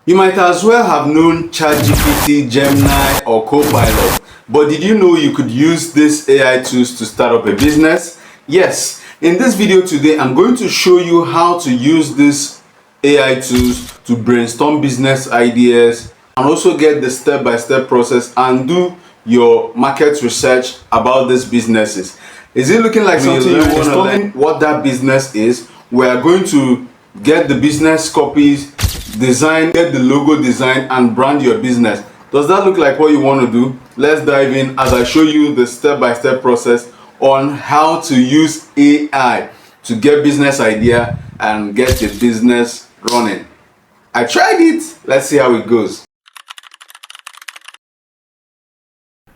You might as well have known ChatGPT, Gemini, or Copilot, but did you know you could use these AI tools to start up a business? Yes, in this video today, I'm going to show you how to use these AI tools to brainstorm business ideas and also get the step-by-step process and do your market research about these businesses. Is it looking like something you want to learn what that business is? We are going to get the business copies, get the logo design, and brand your business. Does that look like what you want to do? Let's dive in as I show you the step-by-step process on how to use AI to get business idea and get the business running. I tried it. Let's see how it goes.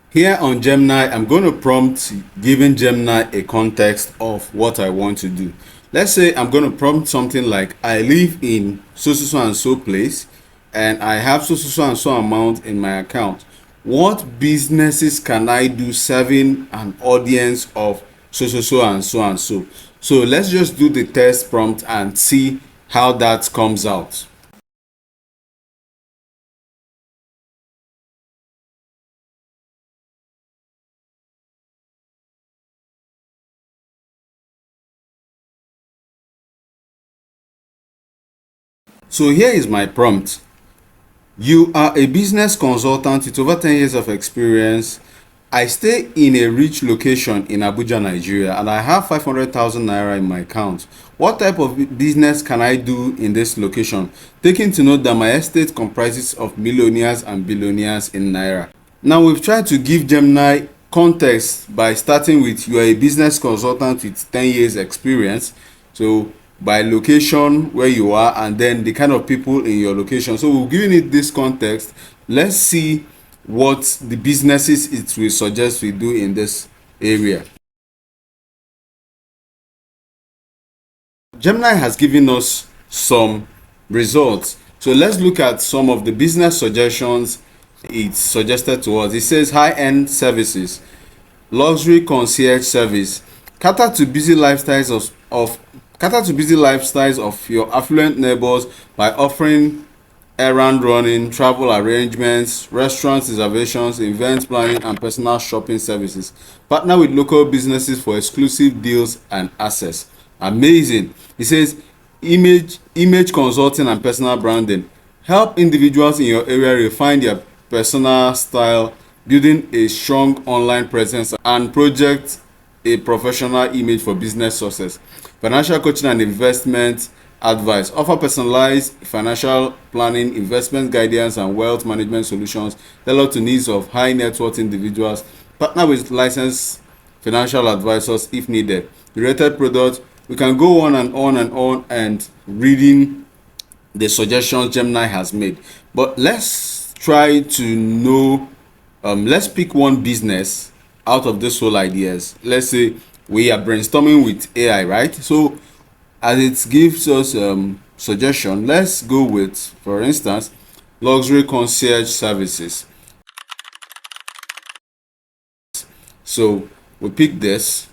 Here on Gemini, I'm going to prompt giving Gemini a context of what I want to do. Let's say I'm going to prompt something like, I live in so and so place and I have so and so amount in my account. What businesses can I do serving an audience of so and so? So let's just do the test prompt and see how that comes out. So here is my prompt. You are a business consultant with over 10 years of experience. I stay in a rich location in Abuja, Nigeria, and I have 500,000 naira in my account. What type of business can I do in this location? Taking to note that my estate comprises of millionaires and billionaires in naira. Now we've tried to give Gemini context by starting with you are a business consultant with 10 years experience. So by location where you are and then the kind of people in your location. So we're giving it this context. Let's see what the businesses it will suggest we do in this area. Gemini has given us some results. So let's look at some of the business suggestions it suggested to us. It says high-end services, luxury concierge service, cater to busy lifestyles of your affluent neighbors by offering errand running, travel arrangements, restaurant reservations, event planning, and personal shopping services. Partner with local businesses for exclusive deals and access. Amazing. It says image consulting and personal branding. Help individuals in your area refine their personal style, building a strong online presence and project a professional image for business success. Financial coaching and investment advice. Offer personalized financial planning, investment guidance, and wealth management solutions tailored to needs of high net worth individuals. Partner with licensed financial advisors if needed. Related product. We can go on and on and on and reading the suggestions Gemini has made. But let's try to know, let's pick one business out of this whole ideas. Let's say we are brainstorming with AI, right? So as it gives us suggestion, let's go with, for instance, luxury concierge services. So we pick this.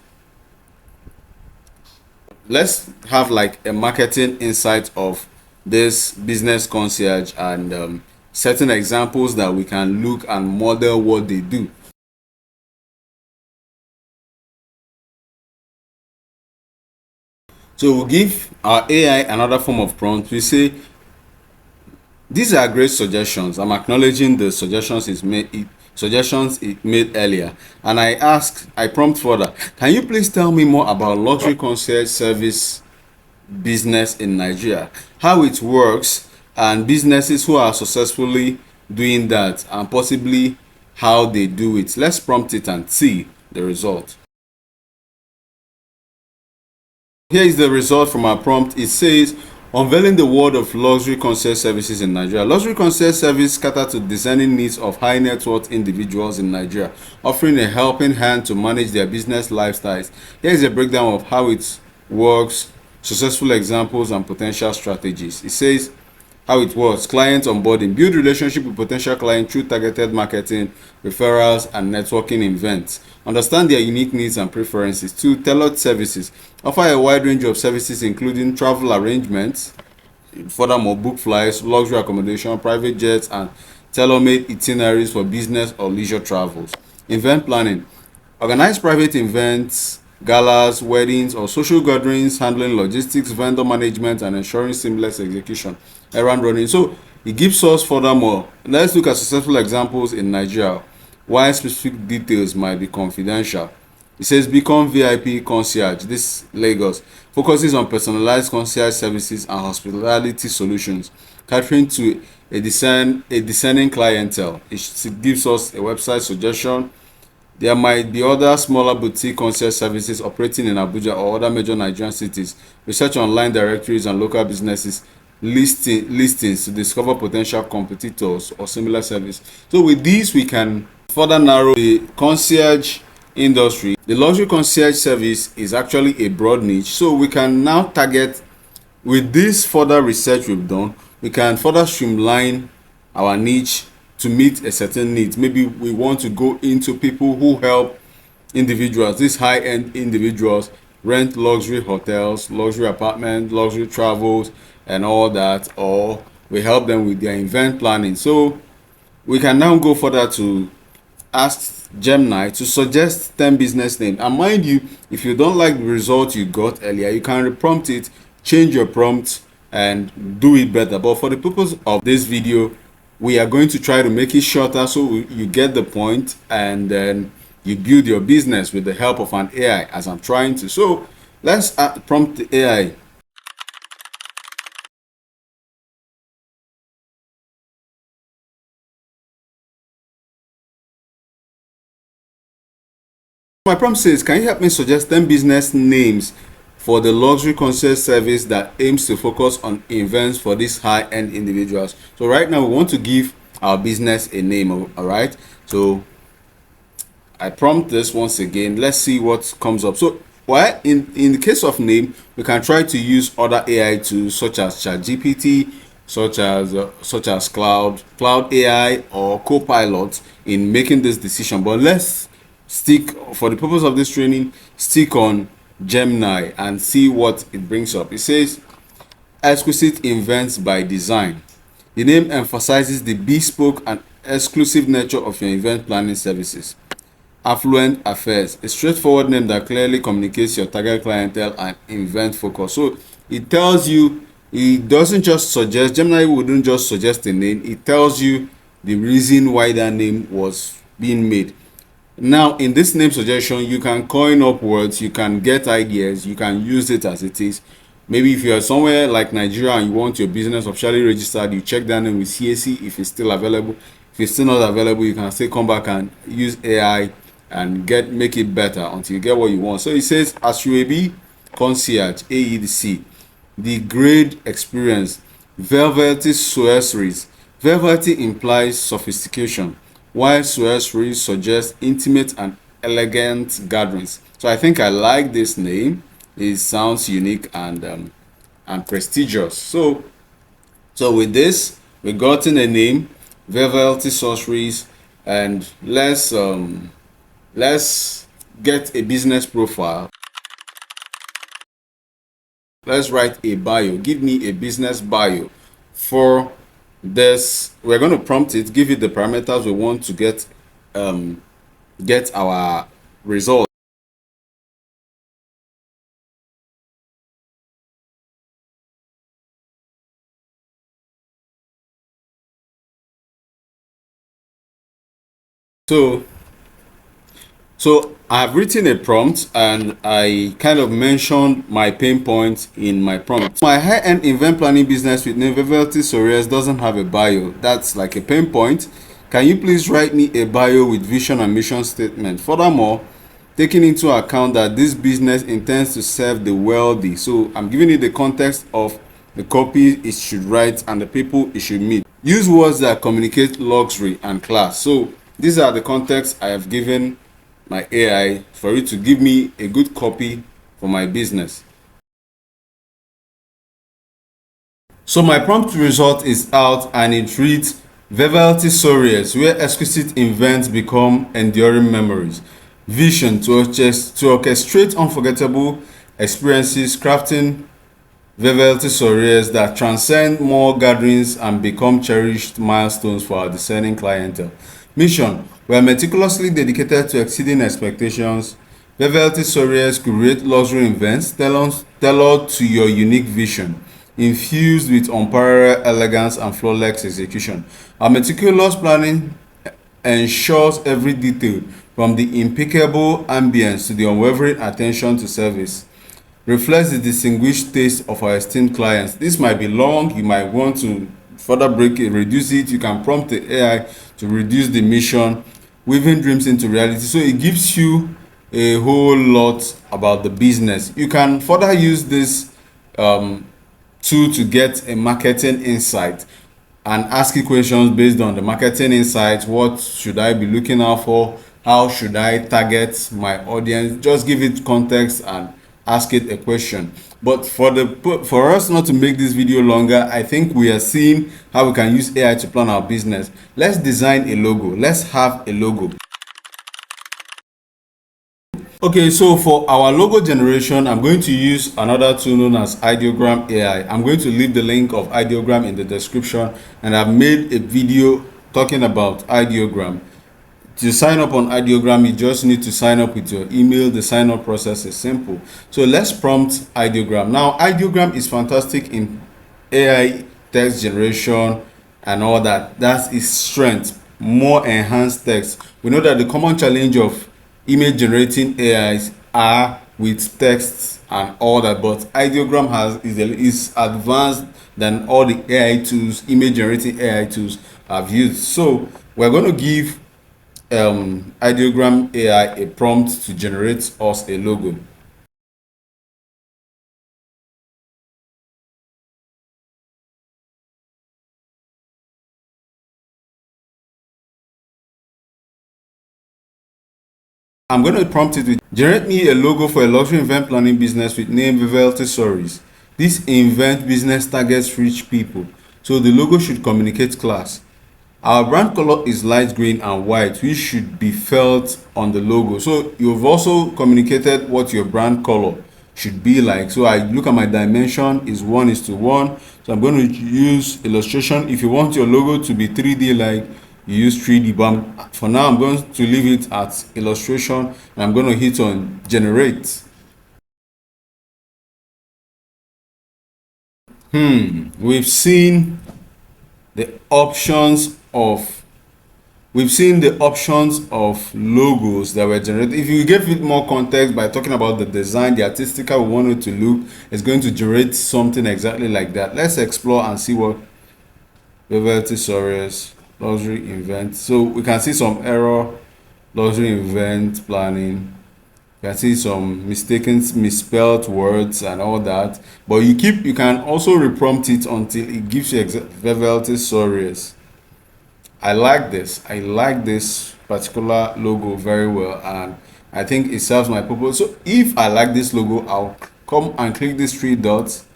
Let's have like a marketing insight of this business concierge and certain examples that we can look and model what they do. So we'll give our AI another form of prompt. We say, these are great suggestions. I'm acknowledging the suggestions it made earlier. And I prompt further. Can you please tell me more about luxury concierge service business in Nigeria, how it works, and businesses who are successfully doing that, and possibly how they do it. Let's prompt it and see the result. Here is the result from our prompt. It says, unveiling the world of luxury concierge services in Nigeria. Luxury concierge service cater to discerning needs of high net worth individuals in Nigeria, offering a helping hand to manage their business lifestyles. Here is a breakdown of how it works, successful examples, and potential strategies. It says how it works. Client onboarding. Build relationship with potential clients through targeted marketing, referrals, and networking events. Understand their unique needs and preferences. 2. Tailored services. Offer a wide range of services including travel arrangements, furthermore, book flights, luxury accommodation, private jets, and tailor-made itineraries for business or leisure travels. Event planning: organize private events, galas, weddings, or social gatherings, handling logistics, vendor management, and ensuring seamless execution. Errand running. So it gives us furthermore. Let's look at successful examples in Nigeria. Why specific details might be confidential. It says become VIP concierge. This Lagos focuses on personalized concierge services and hospitality solutions, catering to a discerning clientele. It gives us a website suggestion. There might be other smaller boutique concierge services operating in Abuja or other major Nigerian cities. Research online directories and local businesses listings to discover potential competitors or similar service. So with this, we can further narrow the concierge industry. The luxury concierge service is actually a broad niche, so we can now target, with this further research we've done, we can further streamline our niche to meet a certain need. Maybe we want to go into people who help individuals, these high-end individuals, rent luxury hotels, luxury apartments, luxury travels, and all that, or we help them with their event planning. So we can now go further to ask Gemini to suggest 10 business names. And mind you, if you don't like the result you got earlier, you can reprompt it, change your prompt, and do it better. But for the purpose of this video, we are going to try to make it shorter so you get the point, and then you build your business with the help of an AI, as I'm trying to. So let's prompt the AI. My prompt says, can you help me suggest 10 business names for the luxury concierge service that aims to focus on events for these high-end individuals? So right now we want to give our business a name. All right, so I prompt this once again. Let's see what comes up. So while in the case of name, we can try to use other AI tools such as ChatGPT, such as Cloud AI or Copilot in making this decision. But let's stick, for the purpose of this training, stick on Gemini and see what it brings up. It says exquisite events by design. The name emphasizes the bespoke and exclusive nature of your event planning services. Affluent affairs, a straightforward name that clearly communicates your target clientele and event focus. So it tells you, it doesn't just suggest, Gemini wouldn't just suggest a name, it tells you the reason why that name was being made. Now in this name suggestion, you can coin up words, you can get ideas, you can use it as it is. Maybe if you're somewhere like Nigeria and you want your business officially registered, you check that name with CAC if it's still available. If it's still not available, you can still come back and use AI and make it better until you get what you want. So it says Ashuebi concierge AEDC, the grade experience, velvety sourceries. Velvety implies sophistication, while sourceries suggest intimate and elegant gatherings. So I think I like this name. It sounds unique and prestigious. So with this, we've gotten a name, velvety sorceries, and let's get a business profile. Let's write a bio. Give me a business bio for this. We're going to prompt it, give it the parameters we want to get our result. So I've written a prompt and I kind of mentioned my pain points in my prompt. My high-end event planning business with name Velvety Soares doesn't have a bio. That's like a pain point. Can you please write me a bio with vision and mission statement? Furthermore, taking into account that this business intends to serve the wealthy. So I'm giving you the context of the copy it should write and the people it should meet. Use words that communicate luxury and class. So these are the contexts I have given my AI for it to give me a good copy for my business. So my prompt result is out and it reads Velvety Soares, where exquisite events become enduring memories. Vision to orchestrate unforgettable experiences, crafting Vivaldi soirees that transcend more gatherings and become cherished milestones for our discerning clientele. Mission: we are meticulously dedicated to exceeding expectations. Vivaldi soirees curate luxury events tailored to your unique vision, infused with unparalleled elegance and flawless execution. Our meticulous planning ensures every detail, from the impeccable ambience to the unwavering attention to service, reflects the distinguished taste of our esteemed clients. This might be long. You might want to further break it, reduce it. You can prompt the AI to reduce the mission, weaving dreams into reality. So it gives you a whole lot about the business. You can further use this tool to get a marketing insight and ask you questions based on the marketing insights. What should I be looking out for? How should I target my audience? Just give it context and ask it a question. But for us not to make this video longer, I think we are seeing how we can use AI to plan our business. Let's design a logo. Let's have a logo. Okay, so for our logo generation, I'm going to use another tool known as Ideogram AI. I'm going to leave the link of Ideogram in the description, and I've made a video talking about Ideogram. To sign up on Ideogram, you just need to sign up with your email. The sign up process is simple. So let's prompt Ideogram. Now, Ideogram is fantastic in AI text generation and all that. That's its strength. More enhanced text. We know that the common challenge of image generating AIs are with texts and all that, but Ideogram is advanced than all the AI tools, image generating AI tools I've used. So we're going to give Ideogram AI a prompt to generate us a logo. I'm going to prompt it with generate me a logo for a luxury event planning business with name Vivaldi Stories. This event business targets rich people, so the logo should communicate class. Our brand color is light green and white, which should be felt on the logo. So you've also communicated what your brand color should be like. So I look at my dimension is 1:1. So I'm going to use illustration. If you want your logo to be 3D like, you use 3D, but for now I'm going to leave it at illustration, and I'm going to hit on generate. We've seen the options of logos that were generated. If you give it more context by talking about the design, the artistic we want it to look, it's going to generate something exactly like that. Let's explore and see what Vivaldi Soares luxury event. So we can see some error, luxury event planning. You can see some misspelled words and all that. But you can also reprompt it until it gives you Vivaldi Soares. I like this particular logo very well, and I think it serves my purpose. So if I like this logo, I'll come and click these 3 dots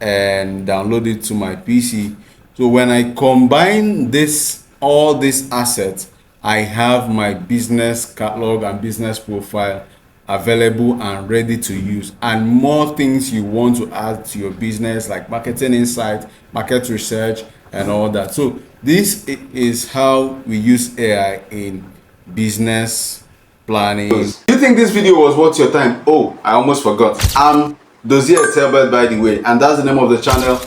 and download it to my PC. So when I combine all these assets, I have my business catalog and business profile available and ready to use, and more things you want to add to your business like marketing insight, market research, and all that. So this is how we use AI in business planning. Do you think this video was worth your time? Oh, I almost forgot. I'm Dozier Telbert, by the way, and that's the name of the channel.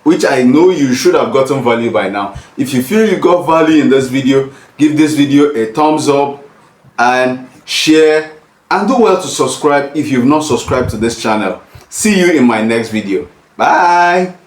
Which I know you should have gotten value by now. If you feel you got value in this video, give this video a thumbs up and share, and do well to subscribe if you've not subscribed to this channel. See you in my next video. Bye.